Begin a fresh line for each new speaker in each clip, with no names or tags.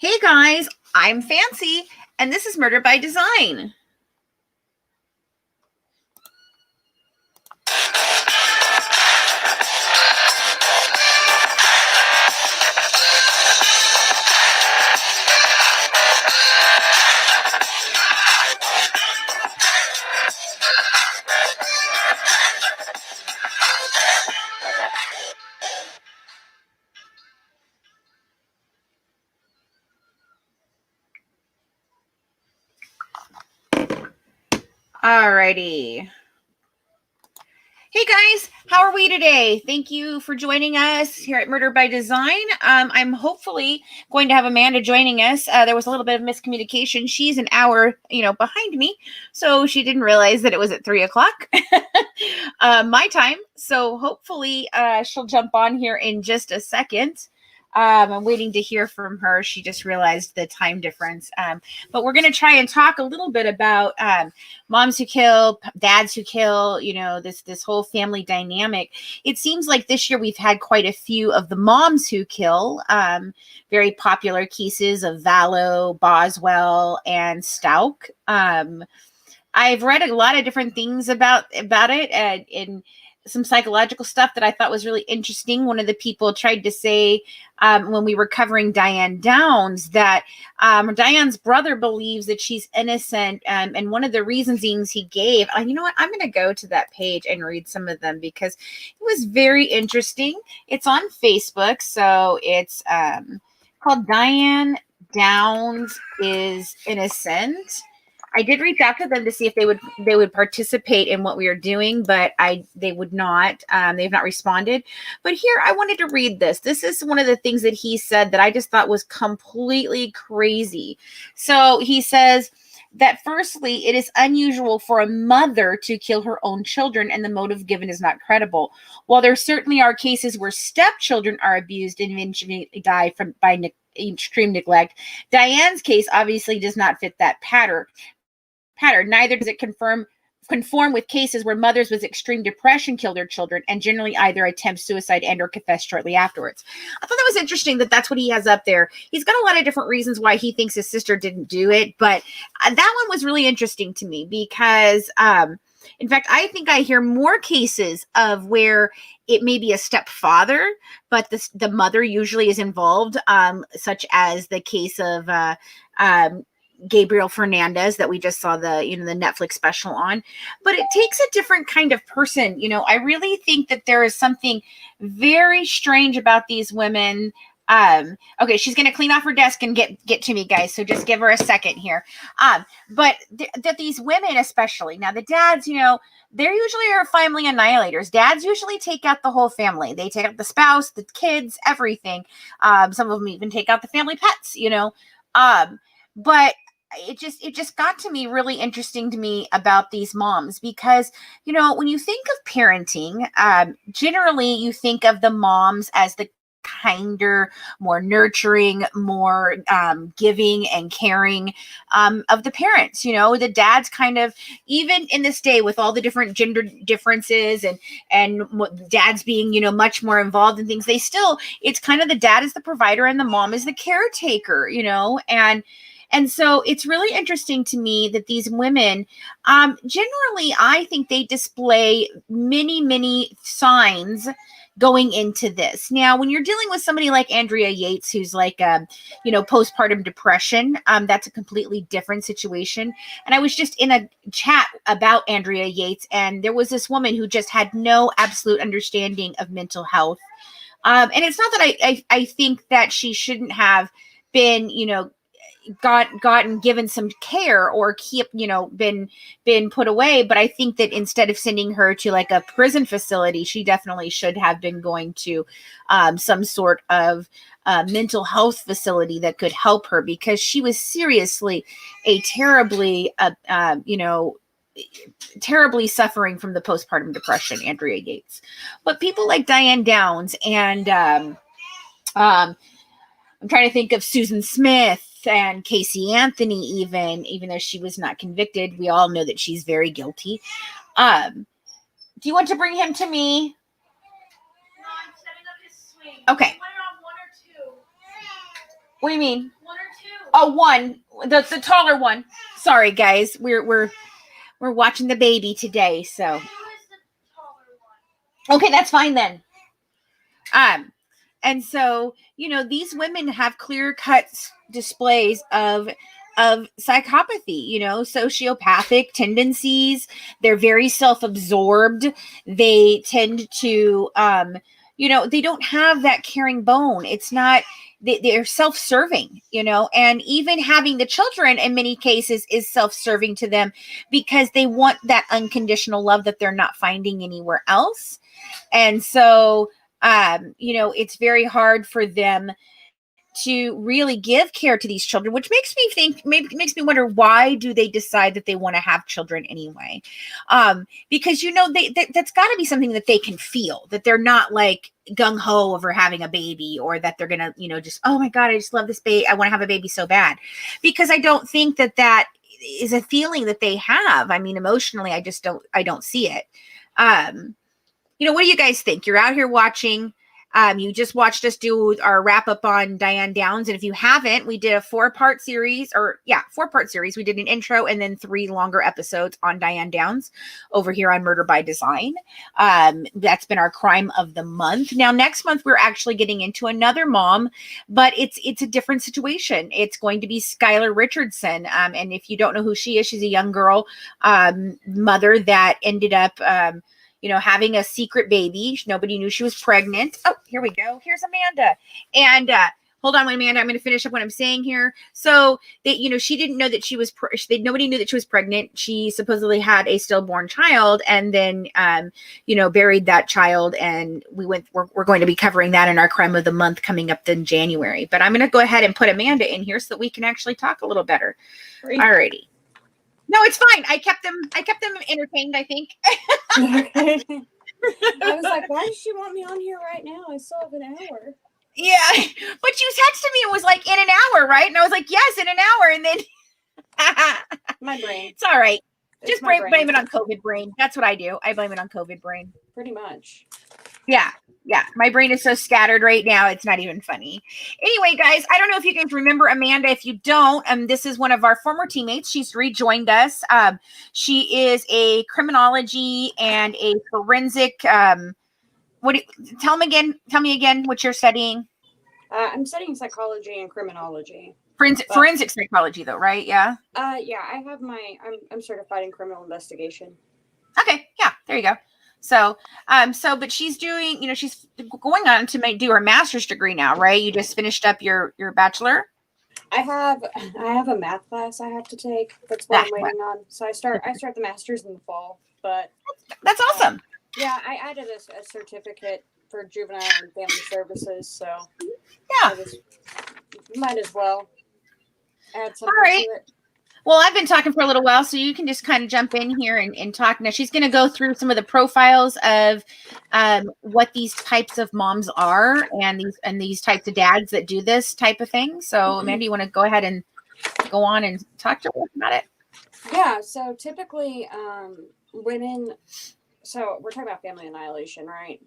Hey guys, I'm Fancy, and this is Murder by Design. Alrighty. Hey guys, how are we today? Thank you for joining us here at Murder by Design. I'm hopefully going to have Amanda joining us. There was a little bit of miscommunication. She's an hour, behind me, so she didn't realize that it was at 3:00 my time. So hopefully she'll jump on here in just a second. I'm waiting to hear from her. She just realized the time difference. But we're going to try and talk a little bit about moms who kill, dads who kill, this whole family dynamic. It seems like this year we've had quite a few of the moms who kill, very popular cases of Vallow, Boswell, and Stout. I've read a lot of different things about it in some psychological stuff that I thought was really interesting. One of the people tried to say when we were covering Diane Downs that Diane's brother believes that she's innocent. And one of the reasonings he gave, you know what, I'm going to go to that page and read some of them because it was very interesting. It's on Facebook. So it's called Diane Downs is Innocent. I did reach out to them to see if they would participate in what we are doing, but they would not. They've not responded. But here, I wanted to read this. This is one of the things that he said that I just thought was completely crazy. So he says that firstly, it is unusual for a mother to kill her own children, and the motive given is not credible. While there certainly are cases where stepchildren are abused and eventually die by extreme neglect, Diane's case obviously does not fit that pattern. Neither does it conform with cases where mothers with extreme depression kill their children and generally either attempt suicide and or confess shortly afterwards. I thought that was interesting that that's what he has up there. He's got a lot of different reasons why he thinks his sister didn't do it, but that one was really interesting to me because in fact, I think I hear more cases of where it may be a stepfather, but the mother usually is involved, such as the case of Gabriel Fernandez that we just saw the Netflix special on. But it takes a different kind of person. I really think that there is something very strange about these women. Okay, she's going to clean off her desk and get to me, guys. So just give her a second here. But that these women, especially now, the dads, they're usually are family annihilators. Dads usually take out the whole family. They take out the spouse, the kids, everything. Some of them even take out the family pets, but it just got to me really interesting to me about these moms because, when you think of parenting, generally you think of the moms as the kinder, more nurturing, more giving and caring of the parents. The dads kind of, even in this day with all the different gender differences and dads being, much more involved in things, it's kind of the dad is the provider and the mom is the caretaker, and so it's really interesting to me that these women, generally, I think they display many, many signs going into this. Now, when you're dealing with somebody like Andrea Yates, who's like, postpartum depression, that's a completely different situation. And I was just in a chat about Andrea Yates, and there was this woman who just had no absolute understanding of mental health. And it's not that I think that she shouldn't have been, gotten given some care or been put away, but I think that instead of sending her to like a prison facility, she definitely should have been going to some sort of mental health facility that could help her, because she was seriously a terribly suffering from the postpartum depression, Andrea Yates. But people like Diane Downs and I'm trying to think of Susan Smith and Casey Anthony, even though she was not convicted, we all know that she's very guilty. Do you want to bring him to me? No, I'm setting up his swing. Okay. What do you mean? 1 or Oh, one, the taller one. Sorry, guys, we're watching the baby today, so okay, that's fine then. And so, you know, these women have clear cut displays of psychopathy, you know, sociopathic tendencies. They're very self-absorbed. They tend to you know, they don't have that caring bone. It's not, they're self-serving, you know, and even having the children in many cases is self-serving to them because they want that unconditional love that they're not finding anywhere else. And so you know, it's very hard for them to really give care to these children, which makes me think, maybe makes me wonder, why do they decide that they want to have children anyway? Because, you know, that's got to be something that they can feel, that they're not like gung-ho over having a baby, or that they're gonna, you know, just, oh my God, I just love this baby, I want to have a baby so bad. Because I don't think that is a feeling that they have. I mean, emotionally, I don't see it. You know, what do you guys think? You're out here watching. You just watched us do our wrap up on Diane Downs. And if you haven't, we did a 4-part series, 4-part series. We did an intro and then 3 longer episodes on Diane Downs over here on Murder by Design. That's been our crime of the month. Now, next month, we're actually getting into another mom, but it's a different situation. It's going to be Skylar Richardson. And if you don't know who she is, she's a young girl mother that ended up you know, having a secret baby. Nobody knew she was pregnant. Oh, here we go. Here's Amanda. And hold on, Amanda. I'm going to finish up what I'm saying here. So that, you know, she didn't know that she was, nobody knew that she was pregnant. She supposedly had a stillborn child, and then, you know, buried that child. And we're going to be covering that in our crime of the month coming up in January. But I'm going to go ahead and put Amanda in here so that we can actually talk a little better. Alrighty. No, it's fine. I kept them entertained, I think.
Okay. I was like, why does she want me on here right now? I still have an hour.
Yeah, but you texted me, it was like in an hour, right? And I was like, yes, in an hour. And then
my brain.
It's all right. Just blame it on COVID brain. That's what I do. I blame it on COVID brain.
Pretty much.
Yeah. My brain is so scattered right now. It's not even funny. Anyway, guys, I don't know if you guys remember Amanda. If you don't, this is one of our former teammates. She's rejoined us. She is a criminology and a forensic. Tell me again what you're studying.
I'm studying psychology and criminology.
Forensic psychology, though, right? Yeah.
Yeah. I have I'm certified in criminal investigation.
Okay. Yeah. There you go. So, but she's doing, you know, she's going on to do her master's degree now, right? You just finished up your bachelor.
I have a math class I have to take. That's what I'm waiting on. So I start the master's in the fall, but
that's awesome.
Yeah, I added a certificate for juvenile and family services. So
yeah,
might as well add something
to
it.
Well, I've been talking for a little while, so you can just kind of jump in here and talk. Now, she's going to go through some of the profiles of what these types of moms are, and these types of dads that do this type of thing. So, Amanda, you want to go ahead and go on and talk to us about it?
Yeah. So typically, women. So we're talking about family annihilation, right?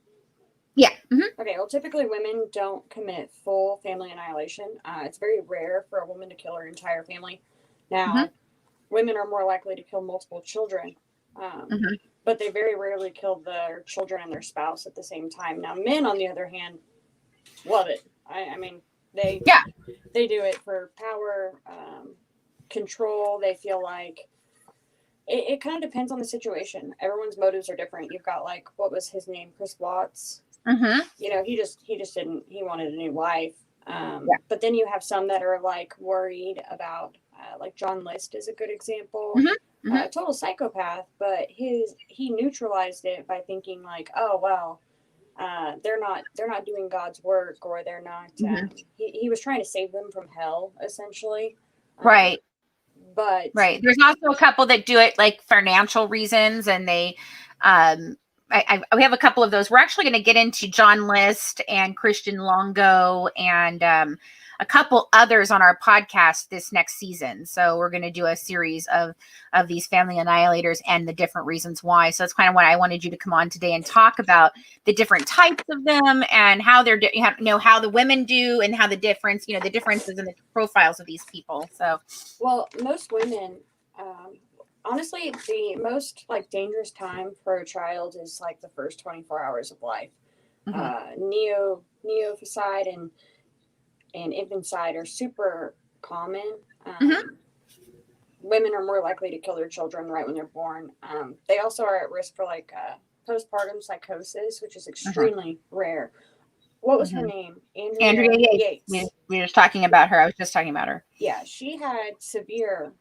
Yeah. Mm-hmm.
Okay. Well, typically women don't commit full family annihilation. It's very rare for a woman to kill her entire family. Now, women are more likely to kill multiple children, but they very rarely kill their children and their spouse at the same time. Now, men, on the other hand, love it. I mean, they do it for power, control. They feel like it kind of depends on the situation. Everyone's motives are different. You've got, like, what was his name? Chris Watts. You know, he wanted a new wife. But then you have some that are, like, worried about, like John List is a good example. A total psychopath, but he neutralized it by thinking, like, oh well, they're not doing God's work, or they're not. He was trying to save them from hell, essentially.
Right.
But
there's also a couple that do it like financial reasons, and they we have a couple of those. We're actually going to get into John List and Christian Longo and a couple others on our podcast this next season. So we're going to do a series of these family annihilators and the different reasons why. So that's kind of what I wanted you to come on today and talk about, the different types of them and how they're, how the women do and how the difference, the differences in the profiles of these people. So,
well, most women, honestly, the most like dangerous time for a child is like the first 24 hours of life. Neophycide and infanticide are super common. Women are more likely to kill their children right when they're born. They also are at risk for like postpartum psychosis, which is extremely rare. What was her name?
Andrea Yates. We were just talking about her. I was just talking about her.
Yeah, she had severe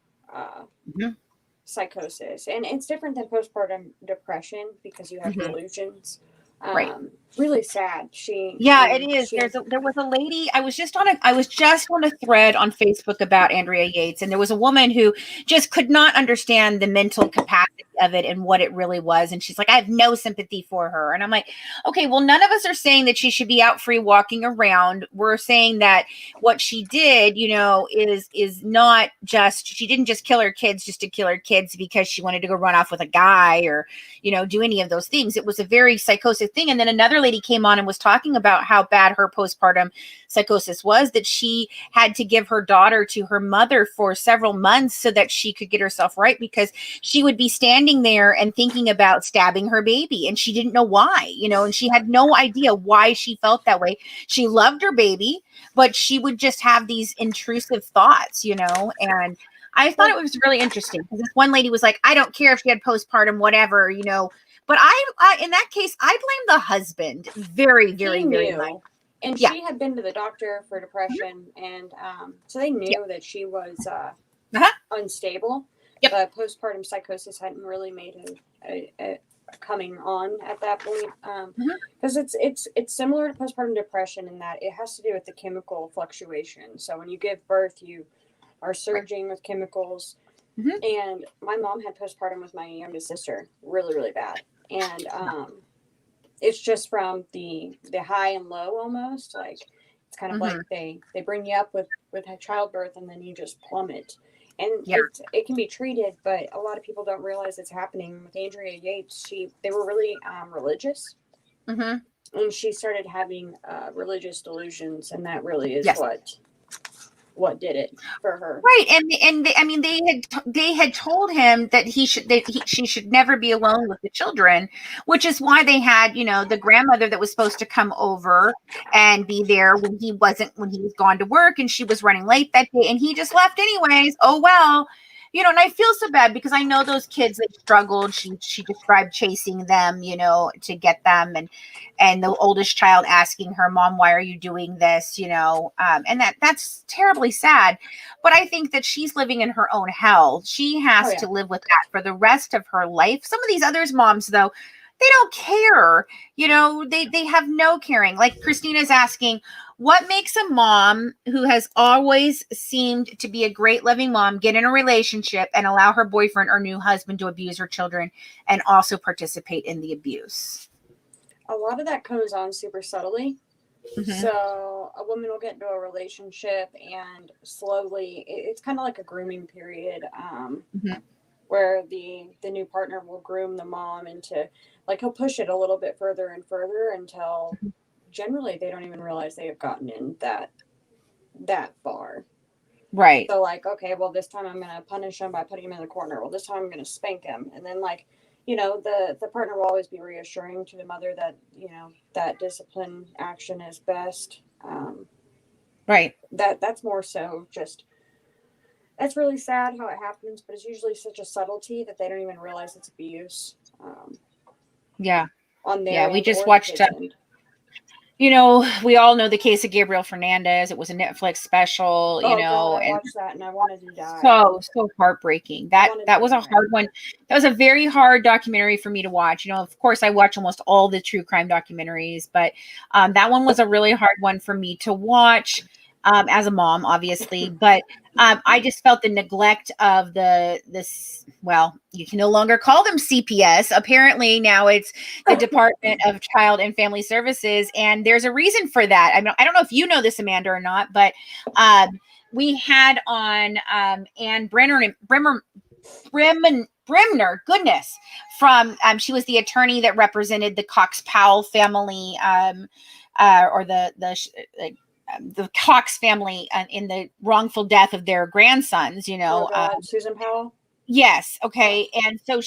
psychosis, and it's different than postpartum depression because you have delusions.
Right.
Really sad.
It is. There was a lady. I was just on a thread on Facebook about Andrea Yates, and there was a woman who just could not understand the mental capacity of it and what it really was. And she's like, I have no sympathy for her. And I'm like, okay, well, none of us are saying that she should be out free walking around. We're saying that what she did, is not just, she didn't just kill her kids just to kill her kids because she wanted to go run off with a guy or, do any of those things. It was a very psychotic thing. And then another lady came on and was talking about how bad her postpartum psychosis was, that she had to give her daughter to her mother for several months so that she could get herself right, because she would be standing there and thinking about stabbing her baby and she didn't know why, and she had no idea why she felt that way. She loved her baby, but she would just have these intrusive thoughts, and I thought it was really interesting because this one lady was like, I don't care if she had postpartum, whatever, but I in that case, I blame the husband very, very, very much.
And she had been to the doctor for depression, and so they knew that she was unstable. But postpartum psychosis hadn't really made a coming on at that point, because it's similar to postpartum depression in that it has to do with the chemical fluctuation. So when you give birth, you are surging with chemicals. And my mom had postpartum with my youngest sister, really, really bad. And it's just from the high and low almost. Like it's kind of like they bring you up with childbirth and then you just plummet. And it can be treated, but a lot of people don't realize it's happening. With Andrea Yates, they were really religious. And she started having religious delusions, and that really is what did it for her.
Right. And they had told him that she should never be alone with the children, which is why they had, the grandmother that was supposed to come over and be there when he was gone to work and she was running late that day and he just left anyways. Oh, well, and I feel so bad because I know those kids that struggled. She described chasing them, to get them, and the oldest child asking her, Mom, why are you doing this? And that's terribly sad. But I think that she's living in her own hell. She has to live with that for the rest of her life. Some of these others moms, though, they don't care. They have no caring. Like Christina's asking, what makes a mom who has always seemed to be a great loving mom get in a relationship and allow her boyfriend or new husband to abuse her children and also participate in the abuse?
A lot of that comes on super subtly. So a woman will get into a relationship and slowly, it's kind of like a grooming period, where the new partner will groom the mom into, like, he'll push it a little bit further and further until generally they don't even realize they have gotten in that far.
Right.
So like, okay, well, this time I'm going to punish him by putting him in the corner. Well, this time I'm going to spank him. And then like, the partner will always be reassuring to the mother that, that discipline action is best.
Right.
That's more so just, that's really sad how it happens, but it's usually such a subtlety that they don't even realize it's abuse. On their
we just watched we all know the case of Gabriel Fernandez. It was a Netflix special,
God, I watched that and I wanted to die.
So heartbreaking. That was a hard one. That was a very hard documentary for me to watch. Of course I watch almost all the true crime documentaries, but that one was a really hard one for me to watch. as a mom, obviously, but I just felt the neglect of this. Well, you can no longer call them CPS. Apparently, now it's the Department of Child and Family Services, and there's a reason for that. I mean, I don't know if you know this, Amanda, or not, but we had on Anne Brimner, goodness, from she was the attorney that represented the Cox Powell family, or the Cox family in the wrongful death of their grandsons,
Oh God, Susan Powell.
Yes. Okay. And so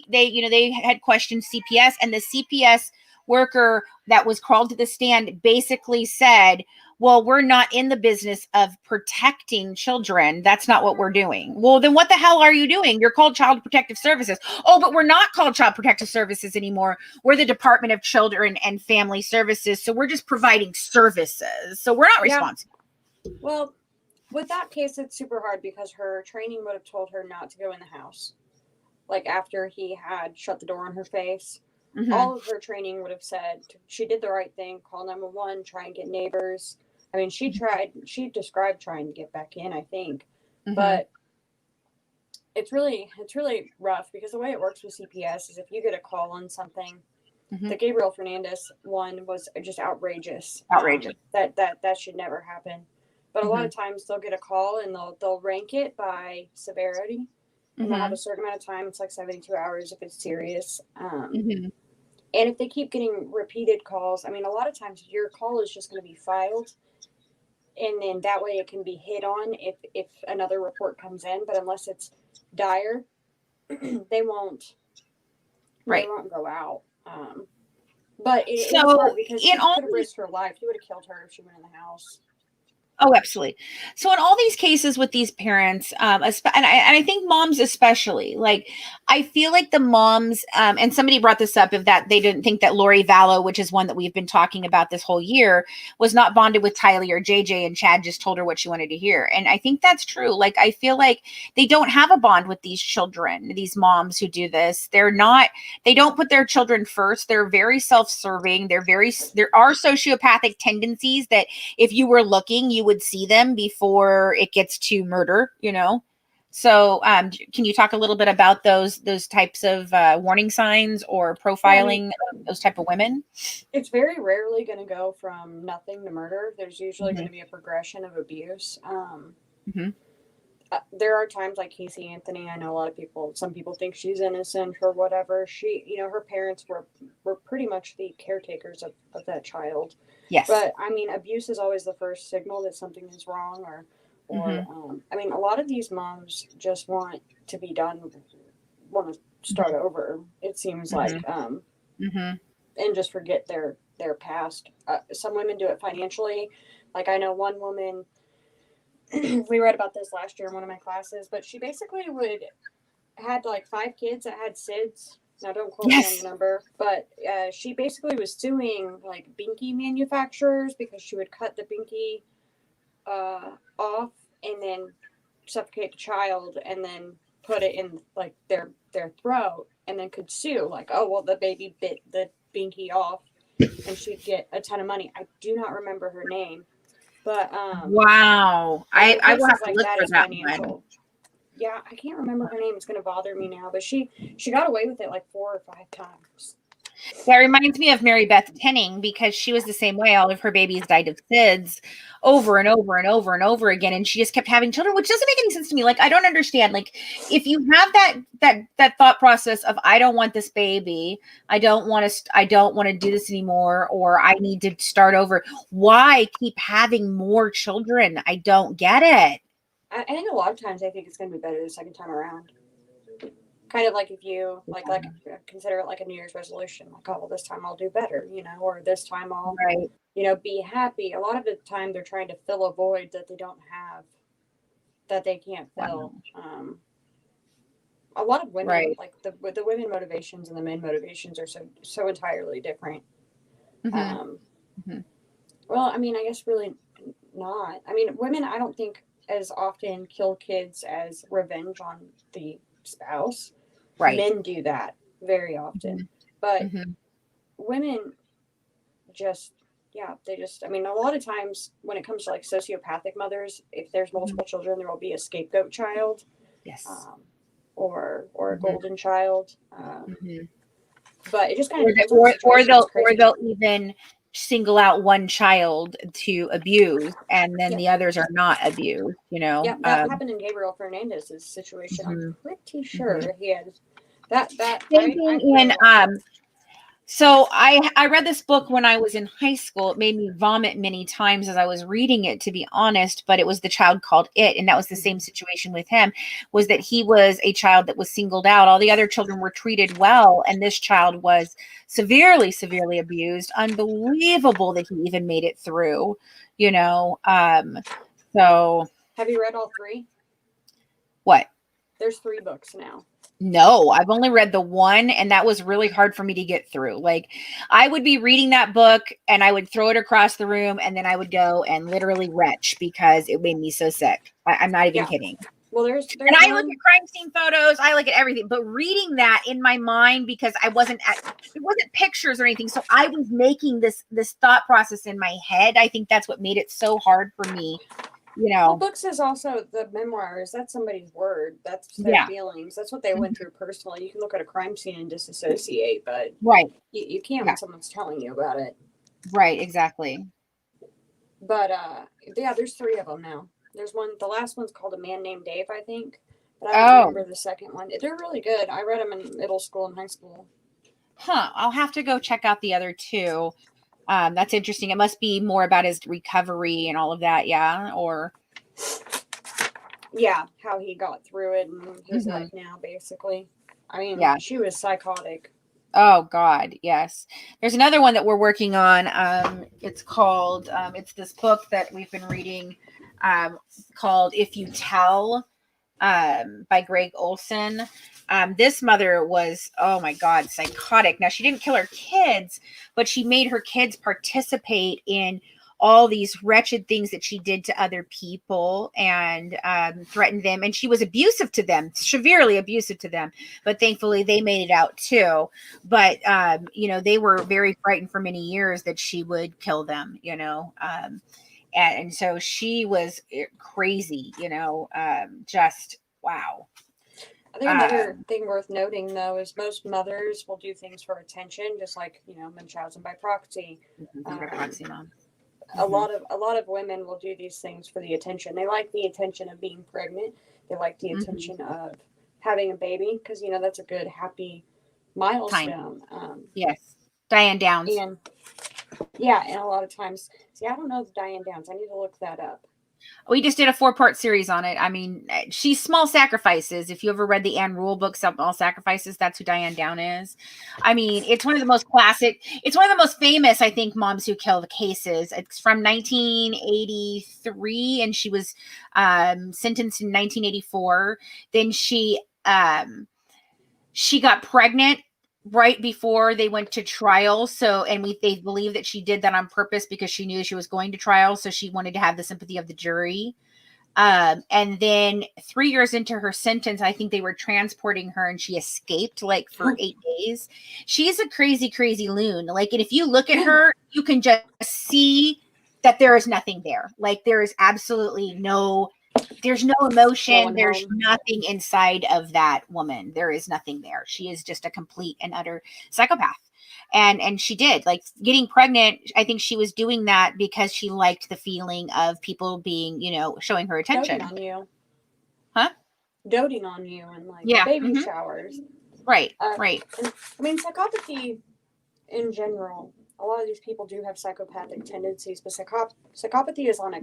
they had questioned CPS, and the CPS worker that was called to the stand basically said, well, we're not in the business of protecting children. That's not what we're doing. Well, then what the hell are you doing? You're called Child Protective Services. Oh, but we're not called Child Protective Services anymore. We're the Department of Children and Family Services. So we're just providing services. So we're not responsible.
Well, with that case, it's super hard because her training would have told her not to go in the house. Like after he had shut the door on her face, all of her training would have said she did the right thing, call 911, try and get neighbors. I mean, she described trying to get back in, I think. But it's really rough because the way it works with CPS is if you get a call on something, the Gabriel Fernandez one was just outrageous. That should never happen. But a lot of times they'll get a call and they'll rank it by severity. And they'll have a certain amount of time. It's like 72 hours if it's serious. And if they keep getting repeated calls, I mean, a lot of times your call is just going to be filed. And then that way it can be hit on if another report comes in. But unless it's dire, they won't go out. But it's hard because she could have risked her life. He would have killed her if she went in the house.
Oh, absolutely. So in all these cases with these parents, and I think moms especially, like, I feel like the moms, and somebody brought this up, if that they didn't think that Lori Vallow, which is one that we've been talking about this whole year, was not bonded with Tylee or JJ, and Chad just told her what she wanted to hear. And I think that's true. Like, I feel like they don't have a bond with these children, these moms who do this. They don't put their children first. They're very self-serving. There are sociopathic tendencies that if you were looking, you would see them before it gets to murder, So can you talk a little bit about those types of warning signs or profiling those type of women?
It's very rarely going to go from nothing to murder. There's usually going to be a progression of abuse. There are times like Casey Anthony. I know some people think she's innocent or whatever. Her parents were pretty much the caretakers of that child.
Yes.
But I mean, abuse is always the first signal that something is wrong I mean, a lot of these moms just want to be done, want to start over. It seems like, and just forget their past. Some women do it financially. Like I know one woman, we read about this last year in one of my classes, but she basically had like 5 kids that had SIDS. Now don't quote me on the number, but she basically was suing like binky manufacturers because she would cut the binky off and then suffocate the child and then put it in like their throat and then could sue like, oh well, the baby bit the binky off, and she'd get a ton of money. I do not remember her name, but
wow, I will have to look for that one.
Yeah, I can't remember her name. It's going to bother me now, but she got away with it like 4 or 5 times.
That reminds me of Mary Beth Tenning because she was the same way. All of her babies died of SIDS over and over and over and over again, and she just kept having children, which doesn't make any sense to me. Like, I don't understand. Like, if you have that thought process of I don't want this baby, I don't want to do this anymore, or I need to start over. Why keep having more children? I don't get it.
I think a lot of times I think it's going to be better the second time around. Kind of like if you like consider it like a New Year's resolution, like, oh, well, this time I'll do better, or this time I'll, be happy. A lot of the time they're trying to fill a void that they don't have, that they can't fill. A lot of women, like the women motivations and the men motivations are so entirely different. Well, I mean, I guess really not. I mean, women, I don't think as often kill kids as revenge on the spouse. Men do that very often, but women just yeah, they just, I mean, a lot of times when it comes to like sociopathic mothers, if there's multiple children, there will be a scapegoat child.
Yes.
Or a golden child.
Mm-hmm.
But it just kind of depends on the situation.
Or they'll even single out one child to abuse, and then the others are not abused. You know.
Yeah, that happened in Gabriel Fernandez's situation. I'm pretty sure he had that.
Same thing in So I read this book when I was in high school. It made me vomit many times as I was reading it, to be honest, but it was The Child Called It. And that was the same situation with him, was that he was a child that was singled out. All the other children were treated well. And this child was severely, severely abused. Unbelievable that he even made it through, you know? So.
Have you read all 3?
What?
There's 3 books now.
No, I've only read the one, and that was really hard for me to get through. Like, I would be reading that book and I would throw it across the room, and then I would go and literally retch because it made me so sick. I'm not even kidding.
Well, there's
and I look at crime scene photos, I look at everything, but reading that in my mind, because it wasn't pictures or anything, so I was making this thought process in my head. I think that's what made it so hard for me. You know,
well, books is also the memoirs. That's somebody's word. That's their feelings. That's what they went through personally. You can look at a crime scene and disassociate, but you can't when someone's telling you about it.
Right, exactly.
But yeah, there's 3 of them now. There's one. The last one's called A Man Named Dave, I think. But I don't remember the second one. They're really good. I read them in middle school and high school.
Huh. I'll have to go check out the other 2. That's interesting. It must be more about his recovery and all of that. Yeah. Or.
Yeah. How he got through it and his life now, basically. I mean, she was psychotic.
Oh God. Yes. There's another one that we're working on. It's called, it's this book that we've been reading, called If You Tell, by Greg Olson. This mother was, oh my God, psychotic. Now, she didn't kill her kids, but she made her kids participate in all these wretched things that she did to other people, and threatened them. And she was abusive to them, severely abusive to them. But thankfully, they made it out too. But, you know, they were very frightened for many years that she would kill them, you know. And so she was crazy, you know, just wow.
I think another thing worth noting, though, is most mothers will do things for attention, just like, you know, Munchausen by proxy. A lot of women will do these things for the attention. They like the attention of being pregnant. They like the attention of having a baby because, you know, that's a good, happy milestone.
Yes. Diane Downs.
And a lot of times, I don't know Diane Downs. I need to look that up.
We just did a 4-part series on it. I mean, she's Small Sacrifices. If you ever read the Anne Rule book, Small Sacrifices, that's who Diane Down is. I mean, it's one of the most classic. It's one of the most famous, I think, Moms Who Kill the cases. It's from 1983, and she was sentenced in 1984. Then she got pregnant right before they went to trial. So, and they believe that she did that on purpose because she knew she was going to trial. So she wanted to have the sympathy of the jury. And then 3 years into her sentence, I think they were transporting her and she escaped like for 8 days. She's a crazy, crazy loon. Like, and if you look at her, you can just see that there is nothing there. Like there is absolutely there's no emotion. There's nothing inside of that woman. There is nothing there. She is just a complete and utter psychopath. And she did, like, getting pregnant. I think she was doing that because she liked the feeling of people being, you know, showing her attention.
Doting on you.
Huh?
Doting on you and like baby showers.
Right. Right.
And, I mean, psychopathy in general, a lot of these people do have psychopathic tendencies, but psychopathy is on a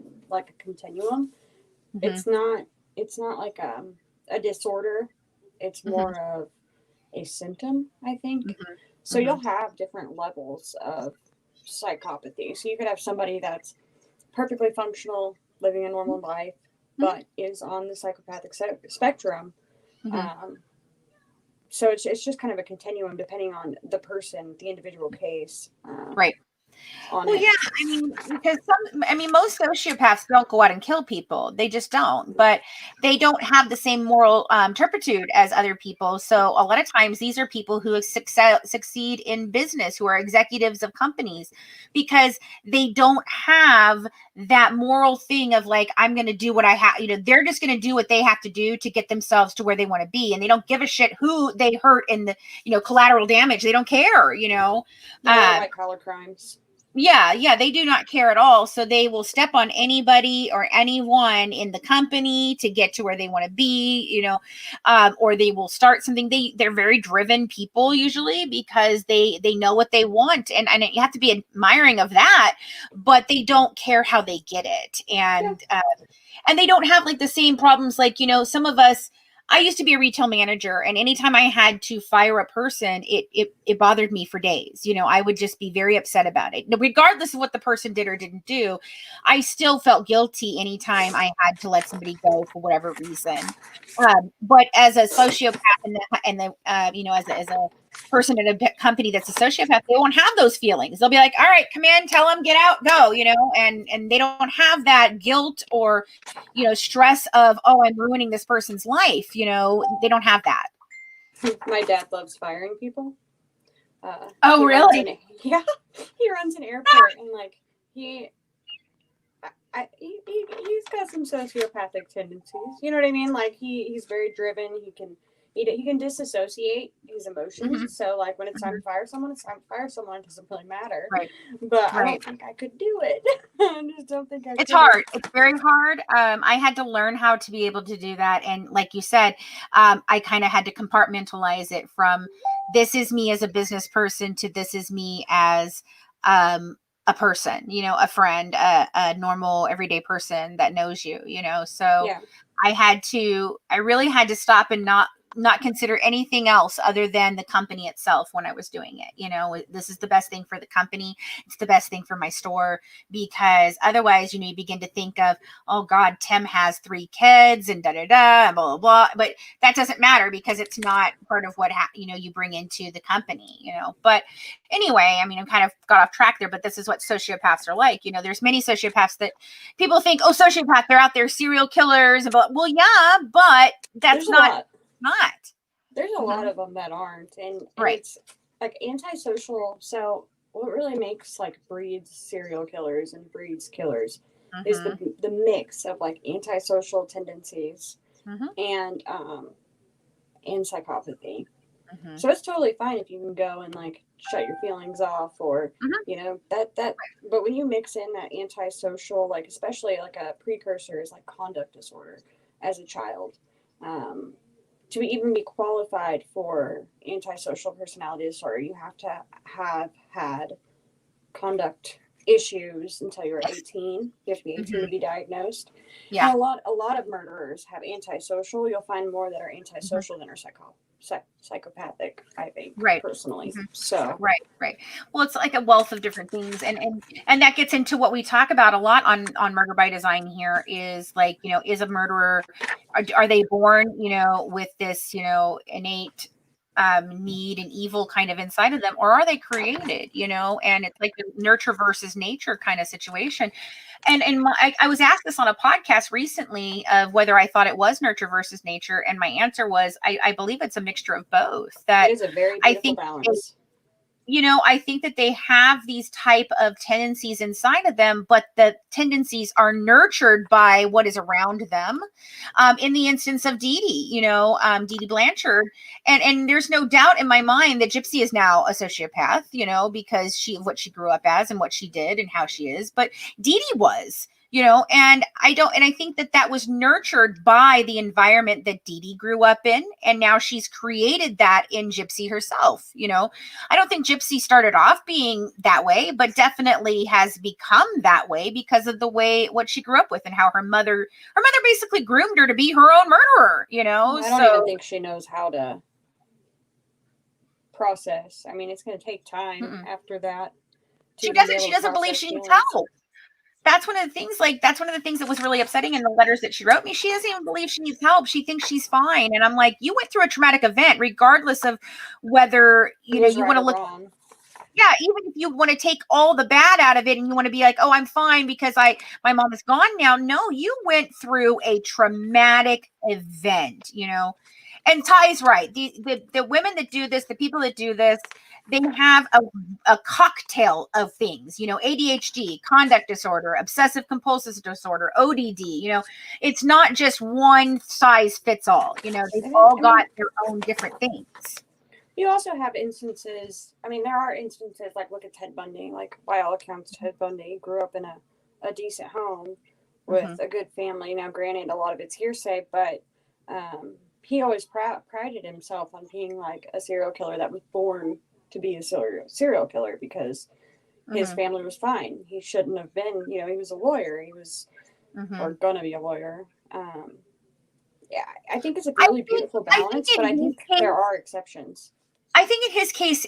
continuum. It's not like a disorder. It's more of a symptom, I think. So you'll have different levels of psychopathy. So you could have somebody that's perfectly functional, living a normal life, but is on the psychopathic spectrum. So it's just kind of a continuum depending on the person, the individual case.
Right.
on
Well,
it.
yeah, I mean, because most sociopaths don't go out and kill people. They just don't. But they don't have the same moral turpitude as other people. So a lot of times, these are people who succeed in business, who are executives of companies, because they don't have that moral thing of like, I'm going to do what I have. They're just going to do what they have to do to get themselves to where they want to be, and they don't give a shit who they hurt in the collateral damage. They don't care.
White collar crimes.
Yeah, they do not care at all. So they will step on anybody or anyone in the company to get to where they want to be, or they will start something. They're very driven people usually, because they know what they want, and you have to be admiring of that, but they don't care how they get it, and they don't have like the same problems. Like, some of us. I used to be a retail manager, and anytime I had to fire a person, it bothered me for days. I would just be very upset about it. Regardless of what the person did or didn't do, I still felt guilty anytime I had to let somebody go for whatever reason. But as a sociopath and the as a person at a company that's a sociopath, they won't have those feelings. They'll be like, all right, come in, tell them, get out, go, and they don't have that guilt or stress of, oh, I'm ruining this person's life. They don't have that.
My dad loves firing people.
Oh, really?
Yeah, he runs an airport, and like he's got some sociopathic tendencies. You know what I mean? Like he's very driven. He can disassociate his emotions. Mm-hmm. So like when it's time to fire someone, it's time to fire someone. It doesn't really matter.
Right.
But I don't think I could do it. I just don't think I could.
It's hard. It's very hard. I had to learn how to be able to do that. And like you said, I kind of had to compartmentalize it from this is me as a business person to this is me as a person, a friend, a normal everyday person that knows you, so yeah. I really had to stop and not consider anything else other than the company itself when I was doing it. This is the best thing for the company. It's the best thing for my store, because otherwise, you begin to think of, oh God, Tim has 3 kids and and blah, blah, blah. But that doesn't matter because it's not part of what, you bring into the company, but anyway, I kind of got off track there, but this is what sociopaths are like. There's many sociopaths that people think, oh, sociopath, they're out there serial killers. And well, yeah, but that's not.
There's a lot of them that aren't, and it's like antisocial. So what really makes like breeds serial killers and breeds killers is the mix of like antisocial tendencies and psychopathy. So it's totally fine if you can go and like shut your feelings off, or that. But when you mix in that antisocial, like especially like a precursor is like conduct disorder as a child. To even be qualified for antisocial personality disorder, you have to have had conduct issues until you're 18. You have to be 18 to be diagnosed. Yeah. And a lot of murderers have antisocial. You'll find more that are antisocial than are psychopathic, I think, personally. So
right. Well, it's like a wealth of different things, and that gets into what we talk about a lot on Murder by Design here is like, is a murderer, are they born, with this, innate need and evil kind of inside of them, or are they created, and it's like the nurture versus nature kind of situation. And I was asked this on a podcast recently of whether I thought it was nurture versus nature, and my answer was I believe it's a mixture of both. That
it is a very beautiful balance.
I think that they have these type of tendencies inside of them, but the tendencies are nurtured by what is around them. In the instance of Dee Dee, Dee Dee Blanchard, and there's no doubt in my mind that Gypsy is now a sociopath, because what she grew up as and what she did and how she is, but Dee Dee was. And I think that was nurtured by the environment that Dee Dee grew up in. And now she's created that in Gypsy herself. I don't think Gypsy started off being that way, but definitely has become that way because of what she grew up with and how her mother basically groomed her to be her own murderer, I
don't even think she knows how to process. It's going to take time after that.
She doesn't believe she needs help. That's one of the things that was really upsetting in the letters that she wrote me. She doesn't even believe she needs help. She thinks she's fine. And I'm like, you went through a traumatic event, regardless of whether, you want to look. Wrong. Yeah, even if you want to take all the bad out of it and you want to be like, oh, I'm fine because my mom is gone now. No, you went through a traumatic event, And Ty's right. The women that do this, the people that do this, they have a cocktail of things, ADHD, conduct disorder, obsessive compulsive disorder, ODD, it's not just one size fits all, they've all got their own different things.
You also have instances, there are instances, like look at Ted Bundy, like by all accounts, Ted Bundy grew up in a decent home with a good family. Now, granted, a lot of it's hearsay, but he always prided himself on being like a serial killer that was born to be a serial killer because his family was fine. He shouldn't have been, he was a lawyer. He was, or gonna be a lawyer. Yeah, I think it's a really beautiful balance, but I think there are exceptions.
I think in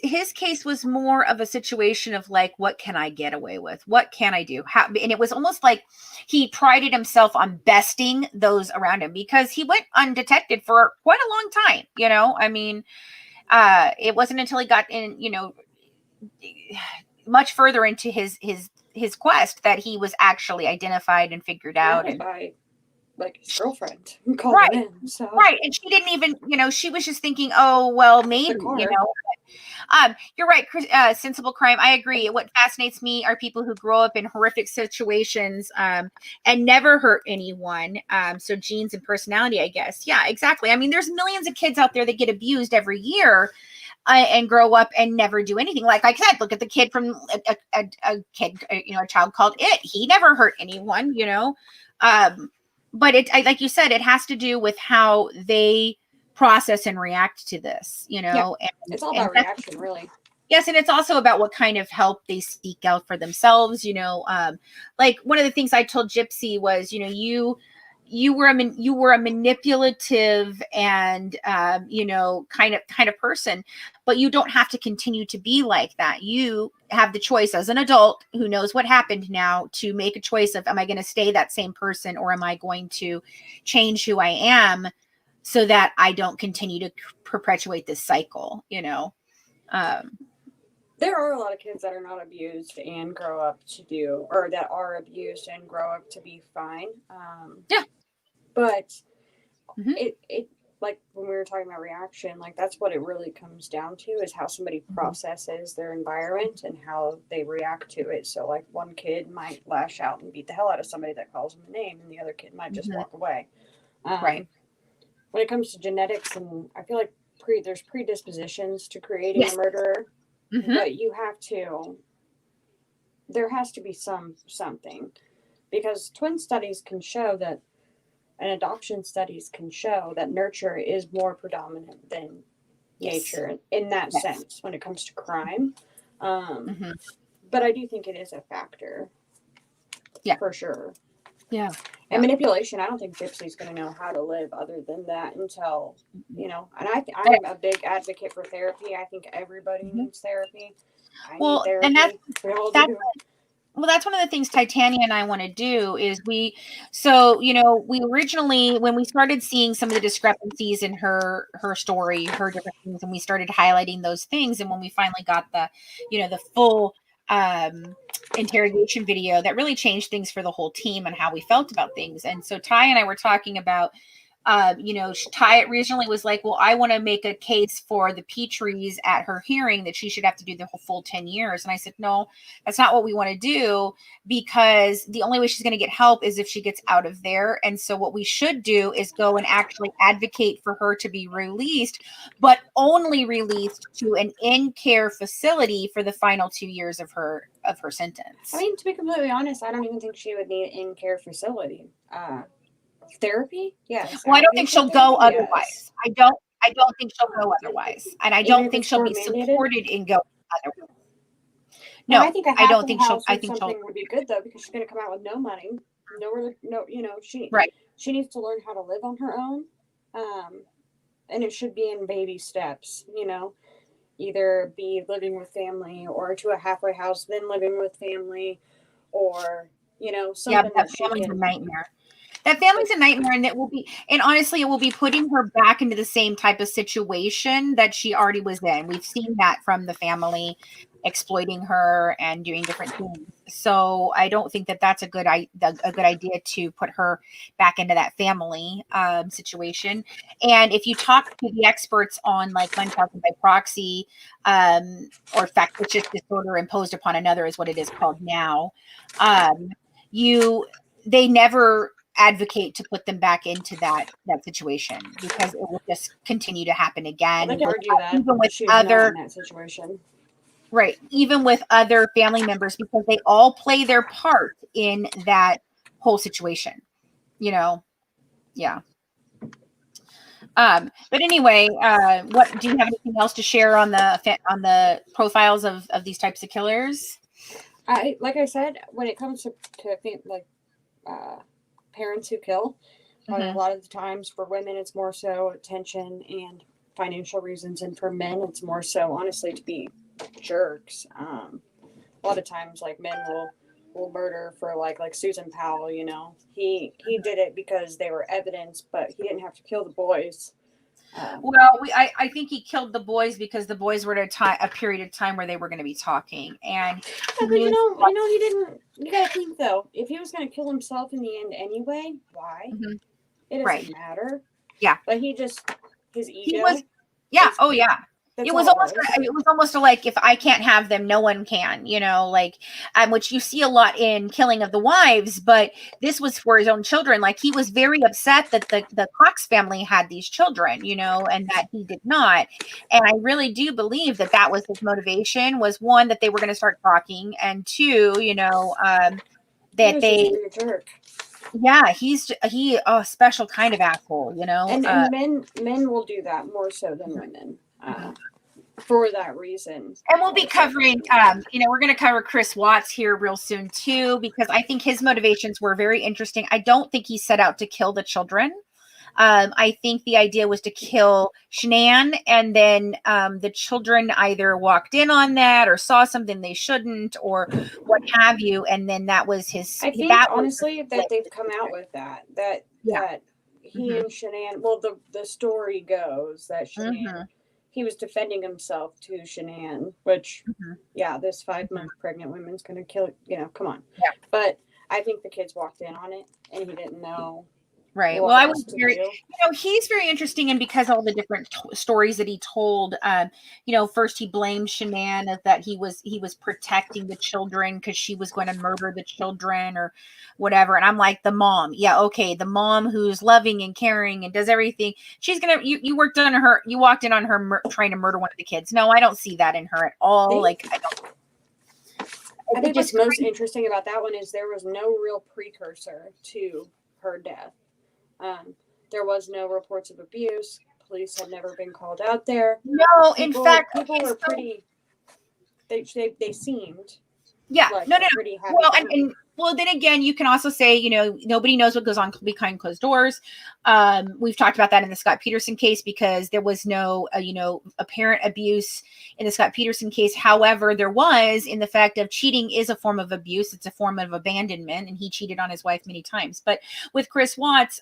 his case was more of a situation of like, what can I get away with? What can I do? And it was almost like he prided himself on besting those around him because he went undetected for quite a long time. It wasn't until he got in, much further into his quest that he was actually identified and figured out. And
by like his girlfriend,
right,
in, so.
Right, and she didn't even, she was just thinking, oh well, maybe, You're right, sensible crime. I agree. What fascinates me are people who grow up in horrific situations and never hurt anyone. So genes and personality, I guess. Yeah, exactly. There's millions of kids out there that get abused every year. And grow up and never do anything. Like I said, look at the kid from a kid, a child called It. He never hurt anyone, but like you said, it has to do with how they process and react to this,
Yeah, it's all about reaction, really.
Yes, and it's also about what kind of help they seek out for themselves. Like one of the things I told Gypsy was, you were a manipulative and kind of person, but you don't have to continue to be like that. You have the choice as an adult who knows what happened now to make a choice of, am I going to stay that same person or am I going to change who I am so that I don't continue to perpetuate this cycle,
There are a lot of kids that are not abused and grow up to do, or that are abused and grow up to be fine.
Yeah.
But it like when we were talking about reaction, like that's what it really comes down to is how somebody processes their environment and how they react to it. So like one kid might lash out and beat the hell out of somebody that calls them a name, and the other kid might just walk away.
Right.
When it comes to genetics, and I feel like there's predispositions to creating a murderer, but there has to be something, because twin studies can show that, and adoption studies can show that nurture is more predominant than nature in that sense when it comes to crime. But I do think it is a factor. Yeah, for sure.
Yeah.
And manipulation, I don't think Gypsy's going to know how to live other than that until, and I'm a big advocate for therapy. I think everybody needs therapy. I need therapy.
And
do.
Well, that's one of the things Titania and I want to do is we originally, when we started seeing some of the discrepancies in her story, her different things, and we started highlighting those things. And when we finally got the full interrogation video, that really changed things for the whole team and how we felt about things. And so Ty and I were talking about, Ty originally was like, well, I want to make a case for the Petries at her hearing that she should have to do the whole full 10 years. And I said, no, that's not what we want to do, because the only way she's going to get help is if she gets out of there. And so what we should do is go and actually advocate for her to be released, but only released to an in-care facility for the final 2 years of her sentence.
To be completely honest, I don't even think she would need an in-care facility. Therapy? Yes.
Well, I don't think she'll go otherwise. Yes. I don't think she'll go otherwise. And I don't think she'll be supported in going otherwise. No,
I don't think she'll. I think something would be good though, because she's going to come out with no money, she needs to learn how to live on her own, and it should be in baby steps. Either be living with family or to a halfway house, then living with family, or something.
Yeah, that family's a nightmare. That family's a nightmare, and honestly, it will be putting her back into the same type of situation that she already was in. We've seen that from the family, exploiting her and doing different things. So I don't think that that's a good idea to put her back into that family situation. And if you talk to the experts on like Munchausen by proxy, or factitious disorder imposed upon another is what it is called now, they never advocate to put them back into that situation, because it will just continue to happen again.
Well, they can argue that
even with
she was
other
not in that situation.
Right. Even with other family members, because they all play their part in that whole situation, you know? Yeah. But anyway, what do you have anything else to share on the profiles of these types of killers?
Like I said, when it comes to parents who kill, a lot of the times for women it's more so attention and financial reasons, and for men it's more so honestly to be jerks. A lot of times like men will murder for like Susan Powell, you know, he did it because they were evidence, but he didn't have to kill the boys.
Well, I think he killed the boys because the boys were at a period of time where they were going to be talking, and
yeah, but you know he didn't. You gotta think though, if he was going to kill himself in the end anyway, why? It doesn't matter.
Yeah,
but his ego.
Oh yeah. It was almost like, if I can't have them, no one can, you know, like, which you see a lot in Killing of the Wives, but this was for his own children. Like, he was very upset that the Cox family had these children, you know, and that he did not. And I really do believe that was his motivation, was one, that they were going to start talking, and two, you know, that they, yeah, he's a special kind of asshole, you know.
And men will do that more so than women. For that reason.
And we'll be covering, we're going to cover Chris Watts here real soon too, because I think his motivations were very interesting. I don't think he set out to kill the children. I think the idea was to kill Shanann, and then the children either walked in on that or saw something they shouldn't, or what have you. And then that was his.
I think honestly that they've come out with that he and Shanann. Well, the story goes that Shanann. He was defending himself to Shanann, which, this 5-month pregnant woman's going to kill, you know, come on. Yeah. But I think the kids walked in on it and he didn't know.
Right. Well, I was he's very interesting, and because all the different stories that he told, first he blamed Shanann that he was protecting the children because she was going to murder the children or whatever. And I'm like, the mom. Yeah. Okay. The mom who's loving and caring and does everything. She's going to, you walked in on her trying to murder one of the kids. No, I don't see that in her at all. I
think what's most interesting about that one is there was no real precursor to her death. There was no reports of abuse. Police had never been called out there.
No, in fact,
people were pretty. They seemed.
Yeah, no. Well, well, then again, you can also say, nobody knows what goes on behind closed doors. We've talked about that in the Scott Peterson case, because there was no, apparent abuse in the Scott Peterson case. However, there was in the fact of cheating is a form of abuse. It's a form of abandonment, and he cheated on his wife many times. But with Chris Watts,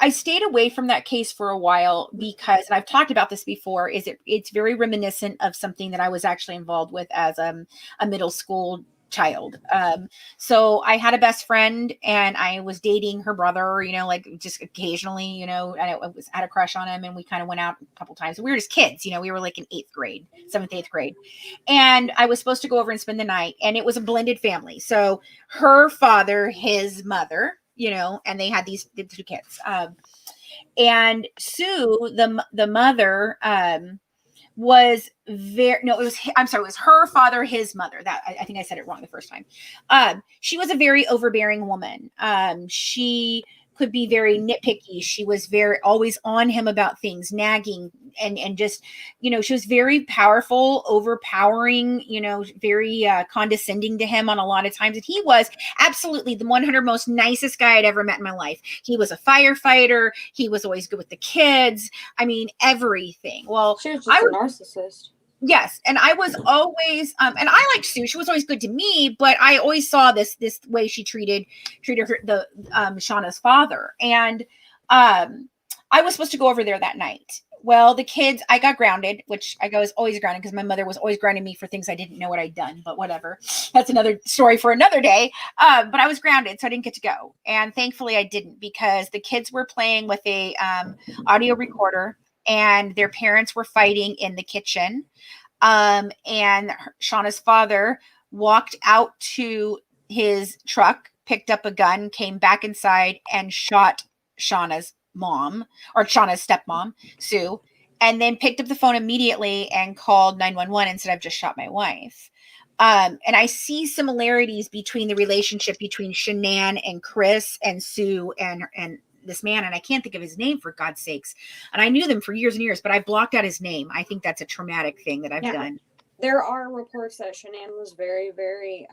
I stayed away from that case for a while because, and I've talked about this before, it's very reminiscent of something that I was actually involved with as a middle school child. So I had a best friend and I was dating her brother, just occasionally, and I had a crush on him, and we kind of went out a couple times. We were just kids, we were like in 7th, 8th grade. And I was supposed to go over and spend the night, and it was a blended family. So her father, his mother, and they had the 2 kids. And Sue, the mother, was it was her father, his mother. That I think I said it wrong the first time. She was a very overbearing woman. She could be very nitpicky. She was always on him about things, nagging, and just, she was very powerful, overpowering, very condescending to him on a lot of times. And he was absolutely the 100 most nicest guy I'd ever met in my life. He was a firefighter. He was always good with the kids. I mean, everything. Well,
she was just a narcissist.
Yes. And I was always, and I liked Sue. She was always good to me, but I always saw this way she treated her, Shauna's father. And, I was supposed to go over there that night. well, the kids, I got grounded, which I was always grounded because my mother was always grounding me for things I didn't know what I'd done, but whatever. That's another story for another day. But I was grounded, so I didn't get to go. And thankfully I didn't, because the kids were playing with a audio recorder, and their parents were fighting in the kitchen. And Shauna's father walked out to his truck, picked up a gun, came back inside, and shot Shauna's mom, or Shauna's stepmom, Sue, and then picked up the phone immediately and called 911 and said, I've just shot my wife. And I see similarities between the relationship between Shanann and Chris and Sue and this man, and I can't think of his name, for God's sakes. And I knew them for years and years, but I blocked out his name. I think that's a traumatic thing that I've done.
There are reports that Shanann was very, very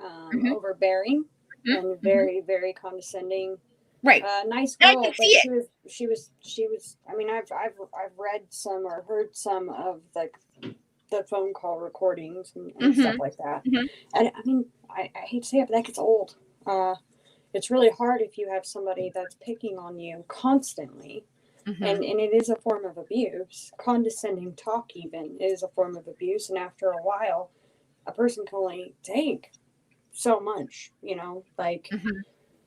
overbearing and very, very condescending.
Right.
Nice girl, but she was. I mean, I've read some or heard some of like the phone call recordings and stuff like that. And I mean, I hate to say it, but that gets old. It's really hard if you have somebody that's picking on you constantly. And it is a form of abuse. Condescending talk even is a form of abuse. And after a while, a person can only take so much, you know, like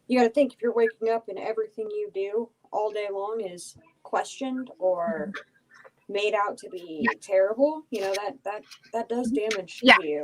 you got to think, if you're waking up and everything you do all day long is questioned or made out to be terrible, you know, that does damage to you.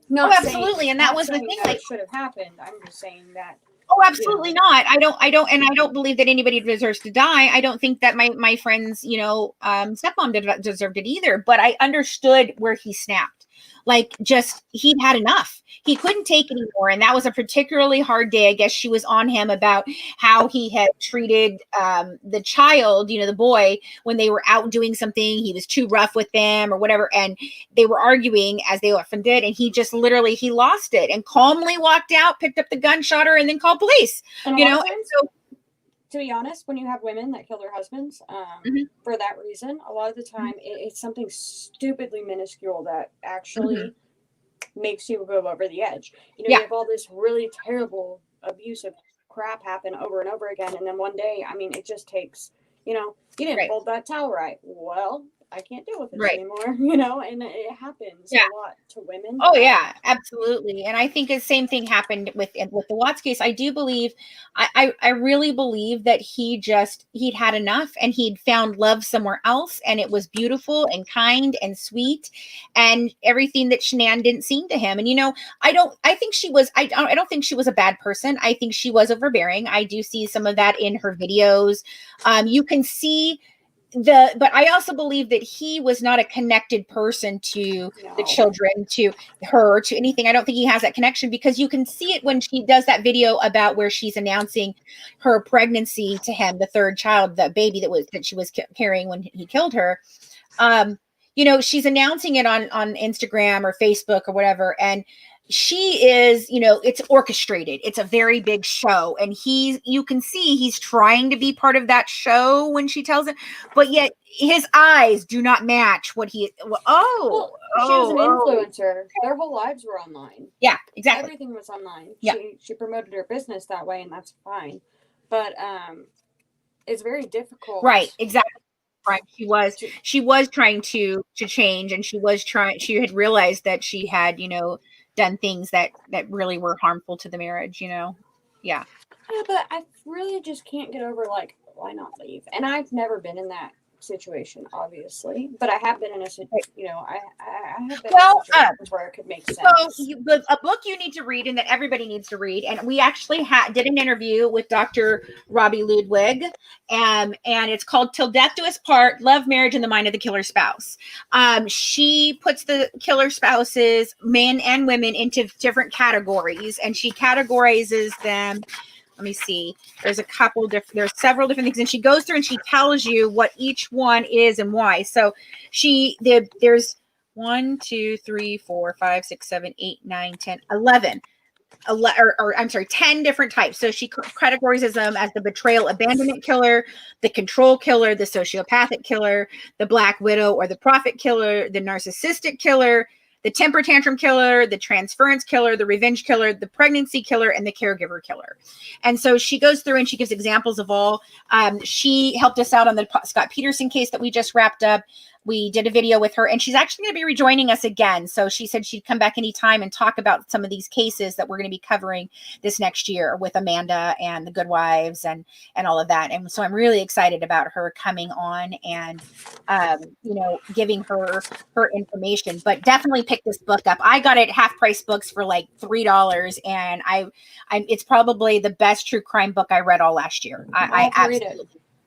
No, absolutely. And that was the thing
that should have happened. I'm just saying that.
Oh, absolutely not. I don't believe that anybody deserves to die. I don't think that my friend's, stepmom deserved it either, but I understood where he snapped. Like, just, he'd had enough. He couldn't take it anymore. And that was a particularly hard day. I guess she was on him about how he had treated the child, the boy, when they were out doing something. He was too rough with them or whatever. And they were arguing, as they often did. And he just literally, he lost it and calmly walked out, picked up the gun, shot her, and then called police. And so,
to be honest, when you have women that kill their husbands for that reason, a lot of the time it's something stupidly minuscule that actually makes you go over the edge. You have all this really terrible abusive crap happen over and over again. And then one day, I mean, it just takes, you didn't fold that towel right. Well, I can't deal with it anymore, and it happens a lot to women.
Oh yeah, absolutely. And I think the same thing happened with the Watts case. I do believe, I really believe that he'd had enough and he'd found love somewhere else. And it was beautiful and kind and sweet and everything that Shanann didn't seem to him. And, I don't think she was a bad person. I think she was overbearing. I do see some of that in her videos. You can see but I also believe that he was not a connected person to the children, to her, to anything. I don't think he has that connection, because you can see it when she does that video about where she's announcing her pregnancy to him, the third child, the baby that she was carrying when he killed her. She's announcing it on Instagram or Facebook or whatever. And she is, it's orchestrated. It's a very big show. And you can see he's trying to be part of that show when she tells him, but yet his eyes do not match what she was
an influencer. Their whole lives were online.
Yeah, exactly.
Everything was online.
Yeah.
She promoted her business that way, and that's fine. But it's very difficult.
Right, exactly. Right. She was trying to change, and she had realized that she had, done things that really were harmful to the marriage, Yeah,
but I really just can't get over, like, why not leave? And I've never been in that situation, obviously, but I have been in a situation, I have been in situations where it could make sense.
So a book you need to read, and that everybody needs to read, and we actually did an interview with Dr. Robbie Ludwig, and it's called Till Death Do Us Part: Love, Marriage, and the Mind of the Killer Spouse. She puts the killer spouses, men and women, into different categories, and she categorizes them. Let me see. There's several different things, and she goes through and she tells you what each one is and why. So there's 1, 2, 3, 4, 5, 6, 7, 8, 9, 10, 11. 10 different types. So she categorizes them as the betrayal abandonment killer, the control killer, the sociopathic killer, the black widow or the prophet killer, the narcissistic killer, the temper tantrum killer, the transference killer, the revenge killer, the pregnancy killer, and the caregiver killer. And so she goes through and she gives examples of all. She helped us out on the Scott Peterson case that we just wrapped up. We did a video with her, and she's actually going to be rejoining us again. So she said she'd come back anytime and talk about some of these cases that we're going to be covering this next year with Amanda and the Good Wives and all of that. And so I'm really excited about her coming on and, giving her information, but definitely pick this book up. I got it half price books for like $3. And it's probably the best true crime book I read all last year.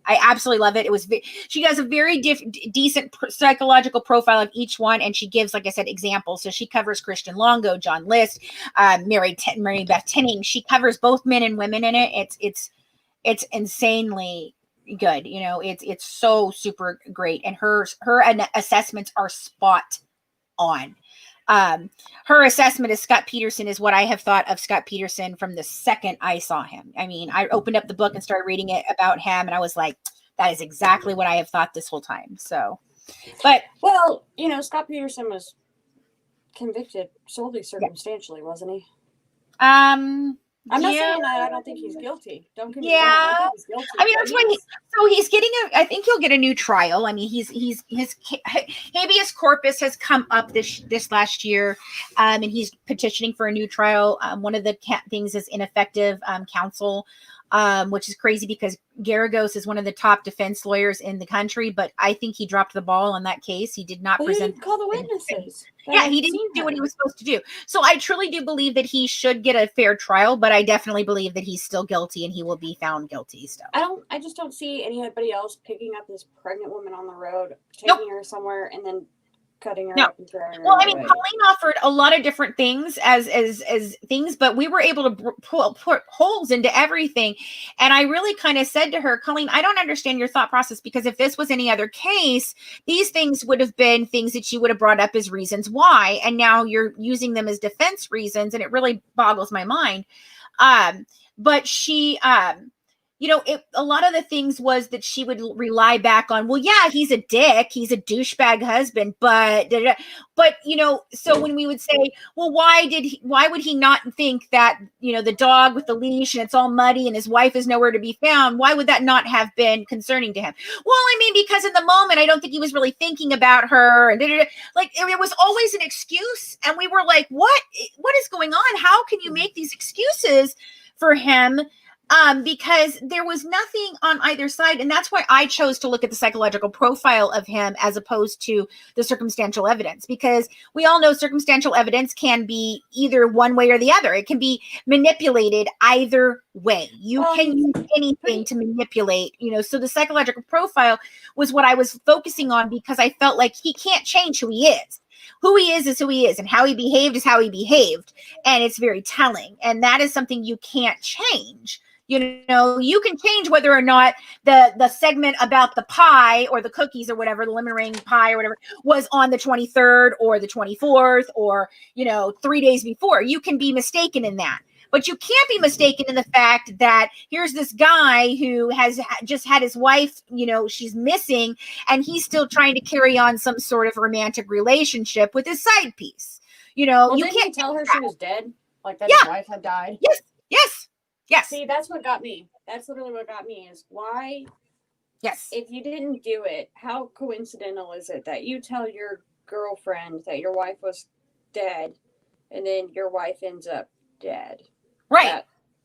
I absolutely love it. She has a very decent psychological profile of each one. And she gives, like I said, examples. So she covers Christian Longo, John List, Mary Beth Tinning. She covers both men and women in it. It's insanely good. It's so super great. And her assessments are spot on. Her assessment of Scott Peterson is what I have thought of Scott Peterson from the second I saw him. I mean, I opened up the book and started reading it about him, and I was like, that is exactly what I have thought this whole time. So, but
Scott Peterson was convicted solely circumstantially, wasn't he? I'm not saying that I don't think he's guilty. Don't get me wrong. I think he's guilty.
I mean, that's why he's getting I think he'll get a new trial. I mean, his habeas corpus has come up this last year, and he's petitioning for a new trial. One of the things is ineffective counsel, which is crazy because Garagos is one of the top defense lawyers in the country, but I think he dropped the ball on that case. He did not present.
He didn't call the witnesses.
Yeah, he didn't do what he was supposed to do. So I truly do believe that he should get a fair trial, but I definitely believe that he's still guilty and he will be found guilty still.
I just don't see anybody else picking up this pregnant woman on the road, taking her somewhere, and then cutting her up and throwing her away.
I mean, Colleen offered a lot of different things as things, but we were able to put holes into everything. And I really kind of said to her, Colleen, I don't understand your thought process, because if this was any other case, these things would have been things that you would have brought up as reasons why. And now you're using them as defense reasons. And it really boggles my mind. But she, a lot of the things was that she would rely back on, well, yeah, he's a dick. He's a douchebag husband, but so when we would say, well, why would he not think that, the dog with the leash and it's all muddy and his wife is nowhere to be found? Why would that not have been concerning to him? Well, I mean, because in the moment, I don't think he was really thinking about her, and like, it was always an excuse. And we were like, what is going on? How can you make these excuses for him? Because there was nothing on either side. And that's why I chose to look at the psychological profile of him as opposed to the circumstantial evidence, because we all know circumstantial evidence can be either one way or the other. It can be manipulated either way. You can use anything to manipulate, so the psychological profile was what I was focusing on, because I felt like he can't change who he is. Who he is who he is, and how he behaved is how he behaved. And it's very telling. And that is something you can't change. You can change whether or not the segment about the pie or the cookies or whatever, the lemon meringue pie or whatever, was on the 23rd or the 24th or, 3 days before. You can be mistaken in that. But you can't be mistaken in the fact that here's this guy who has just had his wife, she's missing, and he's still trying to carry on some sort of romantic relationship with his side piece. You
can't tell her she was dead, like that his wife had died.
Yes.
See, that's what got me. That's literally what got me, is why.
Yes.
If you didn't do it, how coincidental is it that you tell your girlfriend that your wife was dead, and then your wife ends up dead?
Right.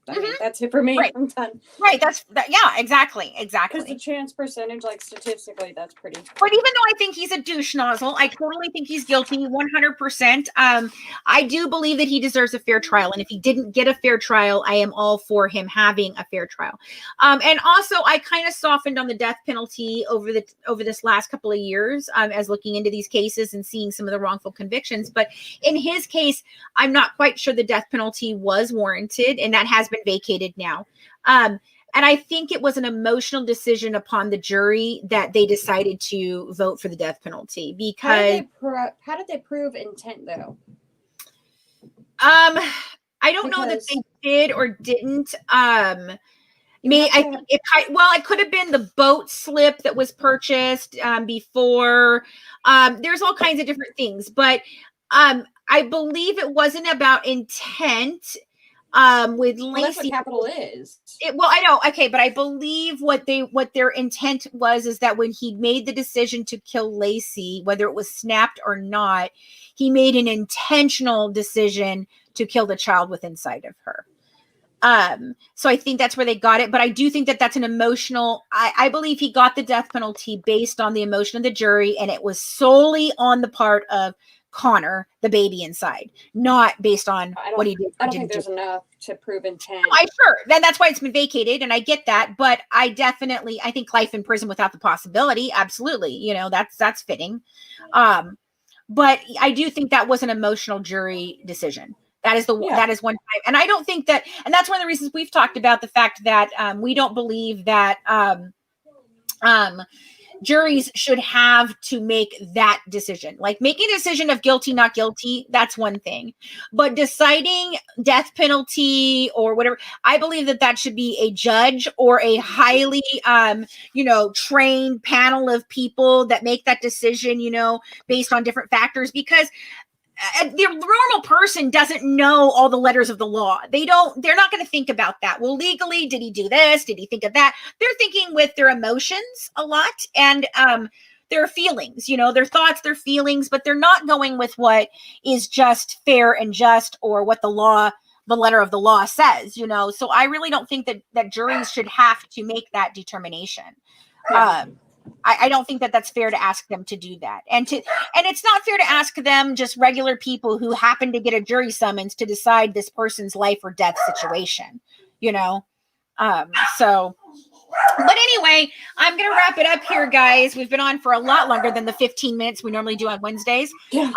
I mean, that's it for me.
Right.
I'm done.
Right. Yeah, exactly.
Because the chance percentage, like statistically, that's pretty.
But even though I think he's a douche nozzle, I totally think he's guilty 100%. I do believe that he deserves a fair trial. And if he didn't get a fair trial, I am all for him having a fair trial. And also, I kind of softened on the death penalty over this last couple of years as looking into these cases and seeing some of the wrongful convictions. But in his case, I'm not quite sure the death penalty was warranted, and that has been vacated now. And I think it was an emotional decision upon the jury that they decided to vote for the death penalty, because
how did they prove intent though?
I don't know that they did or didn't. I think it could have been the boat slip that was purchased before. There's all kinds of different things, but I believe it wasn't about intent. With Lacey,
well, that's what capital is.
Well, I know, okay, but I believe what their intent was is that when he made the decision to kill Lacey, whether it was snapped or not, he made an intentional decision to kill the child within sight of her. So I think that's where they got it, but I do think that that's an emotional, I believe he got the death penalty based on the emotion of the jury, and it was solely on the part of Connor, the baby inside, not based on what he did.
I don't think there's enough to prove intent.
Sure. Then that's why it's been vacated, and I get that, but I think life in prison without the possibility, absolutely, you know, that's fitting. But I do think that was an emotional jury decision. That is that is one time. And I don't think that, and that's one of the reasons we've talked about the fact that we don't believe that juries should have to make that decision. Like making a decision of guilty, not guilty, that's one thing. But deciding death penalty or whatever, I believe that should be a judge or a highly, trained panel of people that make that decision, based on different factors, because the normal person doesn't know all the letters of the law. They're not going to think about that. Well, legally, did he do this? Did he think of that? They're thinking with their emotions a lot and their feelings, their thoughts, their feelings, but they're not going with what is just fair and just or what the letter of the law says, So I really don't think that juries should have to make that determination. I don't think that that's fair to ask them to do that. And it's not fair to ask them, just regular people who happen to get a jury summons, to decide this person's life or death situation, so, but anyway, I'm going to wrap it up here, guys. We've been on for a lot longer than the 15 minutes we normally do on Wednesdays.
Yeah.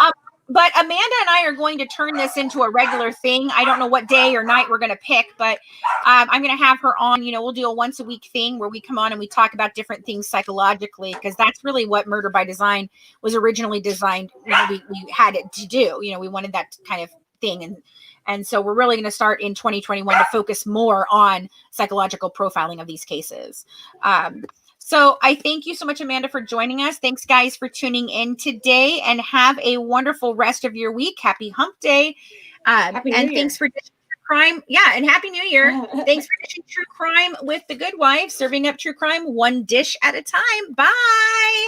But Amanda and I are going to turn this into a regular thing. I don't know what day or night we're going to pick, but I'm going to have her on. We'll do a once a week thing where we come on and we talk about different things psychologically, because that's really what Murder by Design was originally designed. We had it to do. We wanted that kind of thing. And so we're really going to start in 2021 to focus more on psychological profiling of these cases. So I thank you so much, Amanda, for joining us. Thanks, guys, for tuning in today, and have a wonderful rest of your week. Happy Hump Day.
Happy New Year.
Thanks for True Crime. Yeah, and Happy New Year. Thanks for dishing True Crime with the Good Wives, serving up true crime one dish at a time. Bye.